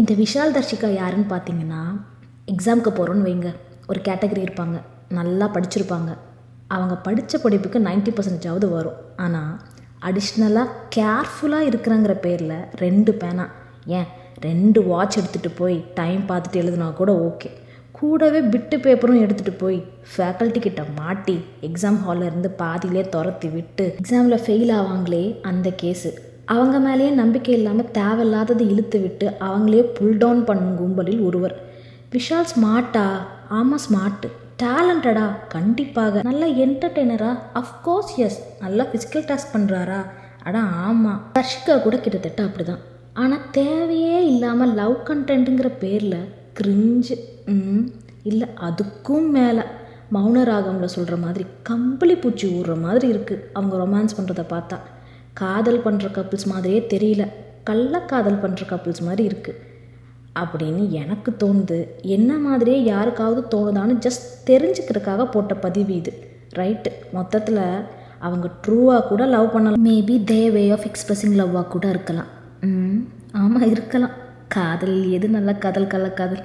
இந்த விஷால் தர்ஷிகா யாருன்னு பார்த்தீங்கன்னா, எக்ஸாமுக்கு போகிறோன்னு வைங்க, ஒரு கேட்டகரி இருப்பாங்க, நல்லா படிச்சிருப்பாங்க. அவங்க படித்த படிப்புக்கு 90% வரும். ஆனால் அடிஷ்னலாக கேர்ஃபுல்லாக இருக்கிறங்கிற பேரில் 2 பேனா, ஏன் 2 வாட்ச் எடுத்துகிட்டு போய் டைம் பார்த்துட்டு எழுதுனா கூட ஓகே, கூடவே பிட்டு பேப்பரும் எடுத்துகிட்டு போய் ஃபேக்கல்ட்டி கிட்ட மாட்டி எக்ஸாம் ஹாலில் இருந்து பாதியிலே துரத்தி விட்டு எக்ஸாமில் ஃபெயில் ஆவாங்களே அந்த கேஸு. அவங்க மேலேயே நம்பிக்கை இல்லாமல் தேவையில்லாதது இழுத்து விட்டு அவங்களே புல் டவுன் பண்ணும் கும்பலில் ஒருவர். விஷால் ஸ்மார்ட்டா? ஆமாம் ஸ்மார்ட்டு. டேலண்டடா? கண்டிப்பாக. நல்ல என்டர்டெய்னரா? Of course yes. நல்லா ஃபிசிக்கல் டாஸ்க் பண்ணுறாரா? அடா ஆமாம். தர்ஷிகா கூட கிட்டத்தட்ட அப்படி தான். ஆனால் தேவையே இல்லாமல் லவ் கண்டென்ட்டுங்கிற பேரில் கிரிஞ்சு, இல்லை அதுக்கும் மேலே மௌனராகமில் சொல்கிற மாதிரி கம்பளி பூச்சி ஊடுற மாதிரி இருக்குது அவங்க ரொமான்ஸ் பண்ணுறதை பார்த்தா. காதல் பண்ணுற கப்புள்ஸ் மாதிரியே தெரியல, கள்ளக்காதல் பண்ணுற கப்புள்ஸ் மாதிரி இருக்குது அப்படின்னு எனக்கு தோணுது. என்ன மாதிரியே யாருக்காவது தோணுதான்னு ஜஸ்ட் தெரிஞ்சுக்கிறதுக்காக போட்ட பதிவு இது. ரைட்டு, மொத்தத்தில் அவங்க ட்ரூவாக கூட லவ் பண்ணலாம். Maybe the way of expressing லவ்வாக கூட இருக்கலாம். ஆமாம் இருக்கலாம். காதலில் எது நல்ல காதல் கள்ளக்காதல்.